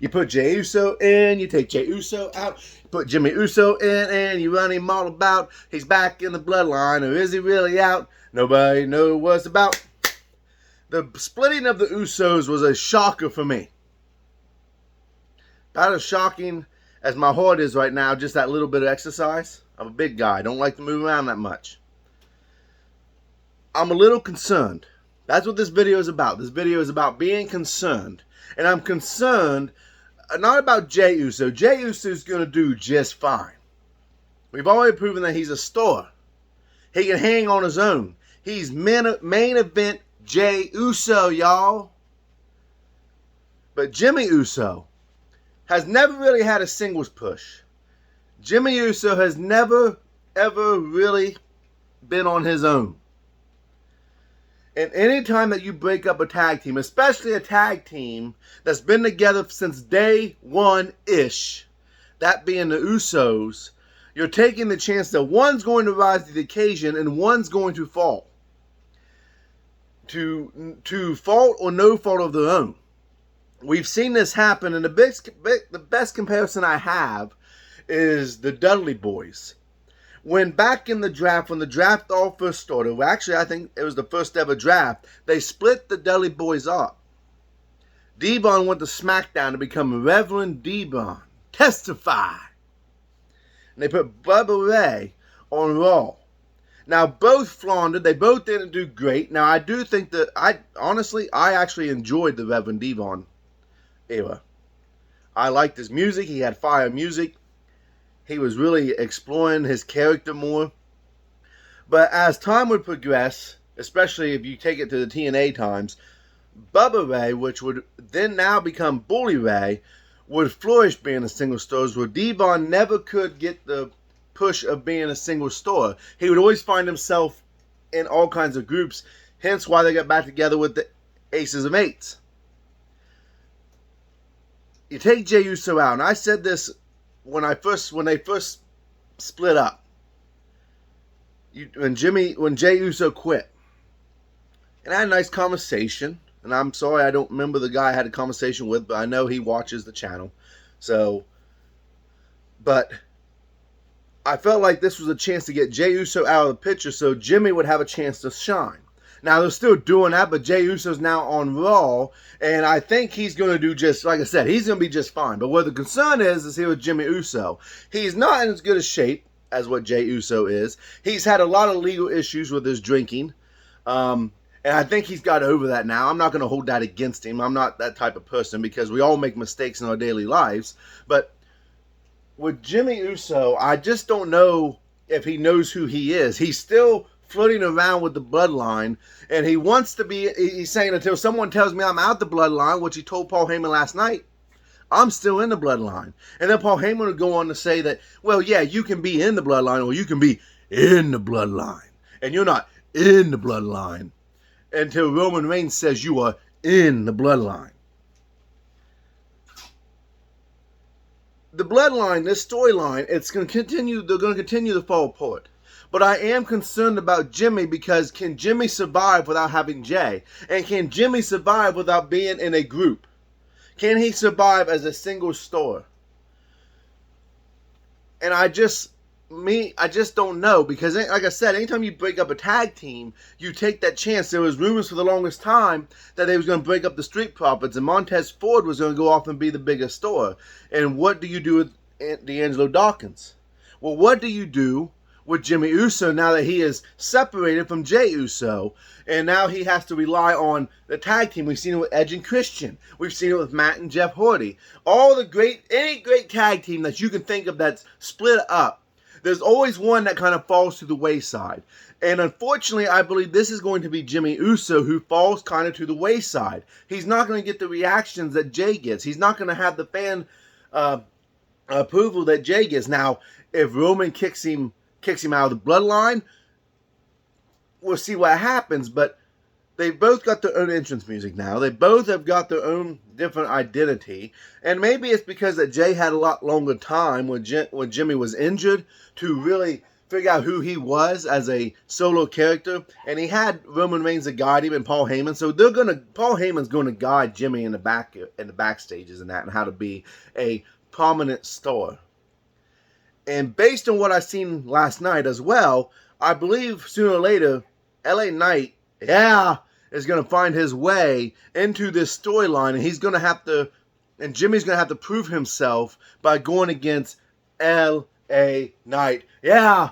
You put Jey Uso in, you take Jey Uso out, you put Jimmy Uso in, and you run him all about. He's back in the bloodline, or is he really out? Nobody knows what's about. The splitting of the Usos was a shocker for me. About as shocking as my heart is right now, just that little bit of exercise. I'm a big guy. I don't like to move around that much. I'm a little concerned. That's what this video is about. This video is about being concerned. And I'm concerned not about Jey Uso. Jey Uso is going to do just fine. We've already proven that he's a star. He can hang on his own. He's main event Jey Uso, y'all. But Jimmy Uso has never really had a singles push. Jimmy Uso has never, ever really been on his own. And any time that you break up a tag team, especially a tag team that's been together since day one-ish, that being the Usos, you're taking the chance that one's going to rise to the occasion and one's going to fall. To fault or no fault of their own. We've seen this happen, and the best comparison I have is the Dudley Boys. When back in the draft, when the draft all first started, well, actually I think it was the first ever draft, they split the Dudley Boys up. D-Von went to SmackDown to become Reverend D-Von. Testify. And they put Bubba Ray on Raw. Now, both floundered. They both didn't do great. Now, I do think that I actually enjoyed the Reverend D-Von era. I liked his music. He had fire music. He was really exploring his character more. But as time would progress, especially if you take it to the TNA times, Bubba Ray, which would then now become Bully Ray, would flourish being a single star, where D-Von never could get the push of being a single star. He would always find himself in all kinds of groups, hence why they got back together with the Aces of Eights. You take Jey Uso out, and I said this when they first split up. When Jey Uso quit, and I had a nice conversation. And I'm sorry I don't remember the guy I had a conversation with, but I know he watches the channel. But I felt like this was a chance to get Jey Uso out of the picture so Jimmy would have a chance to shine. Now, they're still doing that, but Jey Uso's now on Raw, and I think he's going to do just, like I said, he's going to be just fine. But what the concern is here with Jimmy Uso. He's not in as good a shape as what Jey Uso is. He's had a lot of legal issues with his drinking. And I think he's got over that now. I'm not going to hold that against him. I'm not that type of person because we all make mistakes in our daily lives. But with Jimmy Uso, I just don't know if he knows who he is. He's still floating around with the bloodline. And he wants to be, he's saying, until someone tells me I'm out the bloodline, which he told Paul Heyman last night, I'm still in the bloodline. And then Paul Heyman would go on to say that, well, yeah, you can be in the bloodline or you can be in the bloodline. And you're not in the bloodline until Roman Reigns says you are in the bloodline. The bloodline, this storyline, it's going to continue. They're going to continue to fall apart. But I am concerned about Jimmy because can Jimmy survive without having Jey? And can Jimmy survive without being in a group? Can he survive as a single star? And I just don't know because, like I said, anytime you break up a tag team, you take that chance. There was rumors for the longest time that they was going to break up the Street Profits and Montez Ford was going to go off and be the biggest star. And what do you do with D'Angelo Dawkins? Well, what do you do with Jimmy Uso now that he is separated from Jey Uso and now he has to rely on the tag team? We've seen it with Edge and Christian. We've seen it with Matt and Jeff Hardy. Any great tag team that you can think of that's split up, there's always one that kind of falls to the wayside. And unfortunately, I believe this is going to be Jimmy Uso who falls kind of to the wayside. He's not going to get the reactions that Jey gets. He's not going to have the fan approval that Jey gets. Now, if Roman kicks him out of the bloodline, we'll see what happens. But they've both got their own entrance music now. They both have got their own different identity. And maybe it's because that Jey had a lot longer time when Jimmy was injured to really figure out who he was as a solo character, and he had Roman Reigns to guide him and Paul Heyman. So Paul Heyman's gonna guide Jimmy in the backstages and that, and how to be a prominent star. And based on what I seen last night as well, I believe sooner or later, LA Knight, is gonna find his way into this storyline, and Jimmy's gonna have to prove himself by going against LA Knight. Yeah.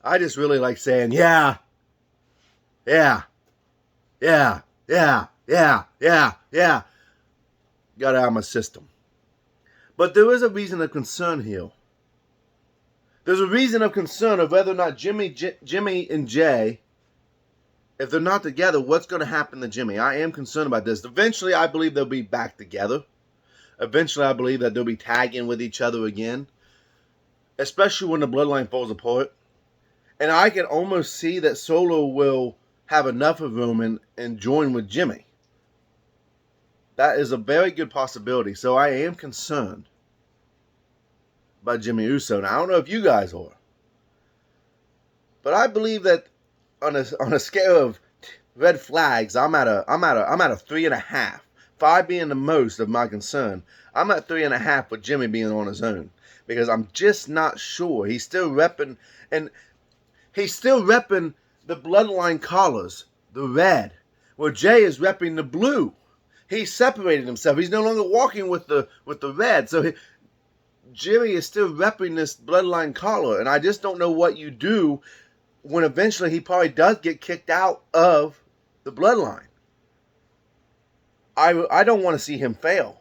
I just really like saying, yeah. Got it out of my system. But there is a reason of concern here. There's a reason of concern of whether or not Jimmy and Jay, if they're not together, what's going to happen to Jimmy? I am concerned about this. Eventually, I believe they'll be back together. Eventually, I believe that they'll be tagging with each other again, especially when the bloodline falls apart. And I can almost see that Solo will have enough of Roman and join with Jimmy. That is a very good possibility. So I am concerned about Jimmy Uso. Now, I don't know if you guys are, but I believe that on a scale of red flags, I'm at a 3.5. 5 being the most of my concern. I'm at 3.5 with Jimmy being on his own, because I'm just not sure. He's still repping the bloodline collars, the red, where Jay is repping the blue. He separated himself. He's no longer walking with the red. So Jimmy is still repping this bloodline collar, and I just don't know what you do when eventually he probably does get kicked out of the bloodline. I don't want to see him fail.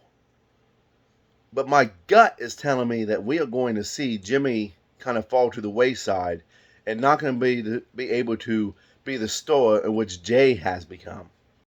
But my gut is telling me that we are going to see Jimmy kind of fall to the wayside and not going to be able to be the star in which Jay has become.